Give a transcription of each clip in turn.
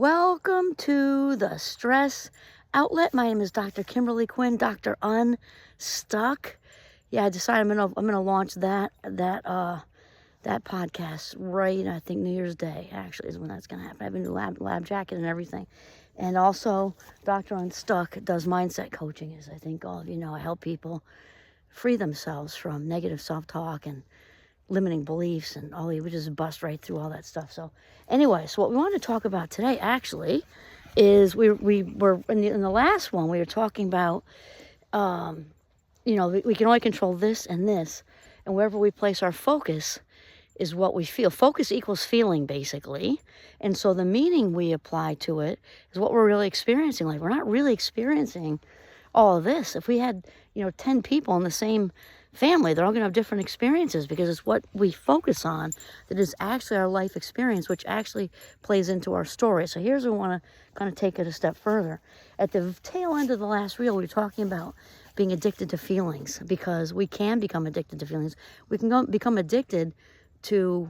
Welcome to the Stress Outlet. My name is Dr. Kimberly Quinn, Dr. Unstuck. Yeah, I decided I'm gonna launch that podcast right. I think New Year's Day actually is when that's gonna happen. I have a new lab jacket and everything, and also Dr. Unstuck does mindset coaching. As I think all of you know, I help people free themselves from negative self-talk and limiting beliefs and all. We just bust right through all that stuff. So anyway, so what we want to talk about today actually is we were in the last one we were talking about we can only control this and this, and wherever we place our focus is what we feel. Focus equals feeling, basically. And so the meaning we apply to it is what we're really experiencing. Like, we're not really experiencing all of this. If we had 10 people in the same family, they're all going to have different experiences, because it's what we focus on that is actually our life experience, which actually plays into our story. So here's where we want to kind of take it a step further. At the tail end of the last reel, we were talking about being addicted to feelings, because we can become addicted to feelings. We can become addicted to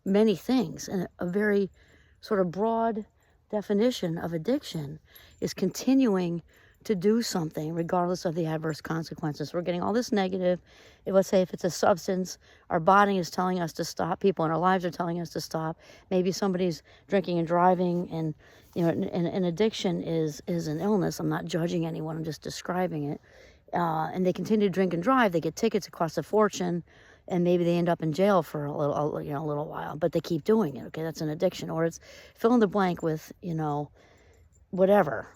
many things, and a very sort of broad definition of addiction is continuing to do something regardless of the adverse consequences. We're getting all this negative. Let's say if it's a substance, our body is telling us to stop. People in our lives are telling us to stop. Maybe somebody's drinking and driving, and an addiction is an illness. I'm not judging anyone, I'm just describing it. And they continue to drink and drive. They get tickets, it costs a fortune, and maybe they end up in jail for a little while, but they keep doing it. Okay, that's an addiction. Or it's fill in the blank with whatever,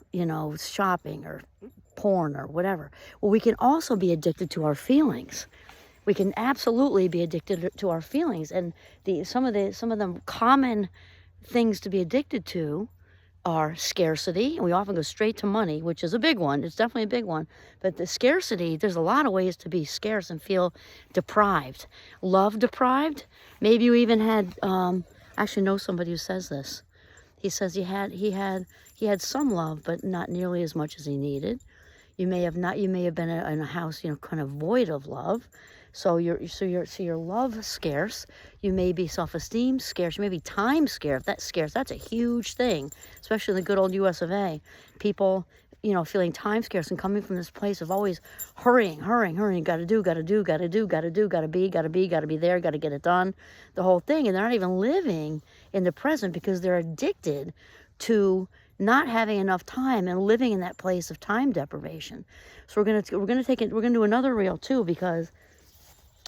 shopping or porn or whatever. Well, we can also be addicted to our feelings. We can absolutely be addicted to our feelings. And some of the common things to be addicted to are scarcity. And we often go straight to money, which is a big one. It's definitely a big one. But the scarcity, there's a lot of ways to be scarce and feel deprived. Love deprived. Maybe you even had, actually know somebody who says this. He says he had some love, but not nearly as much as he needed. You may have been in a house, kind of void of love. So your love scarce. You may be self-esteem scarce. You may be time scarce. That's a huge thing, especially in the good old US of A. People, feeling time scarce and coming from this place of always hurrying. Got to be there, got to get it done, the whole thing. And they're not even living in the present because they're addicted to not having enough time and living in that place of time deprivation. So we're gonna do another reel too, because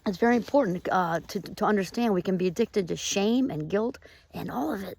it's very important to understand we can be addicted to shame and guilt and all of it.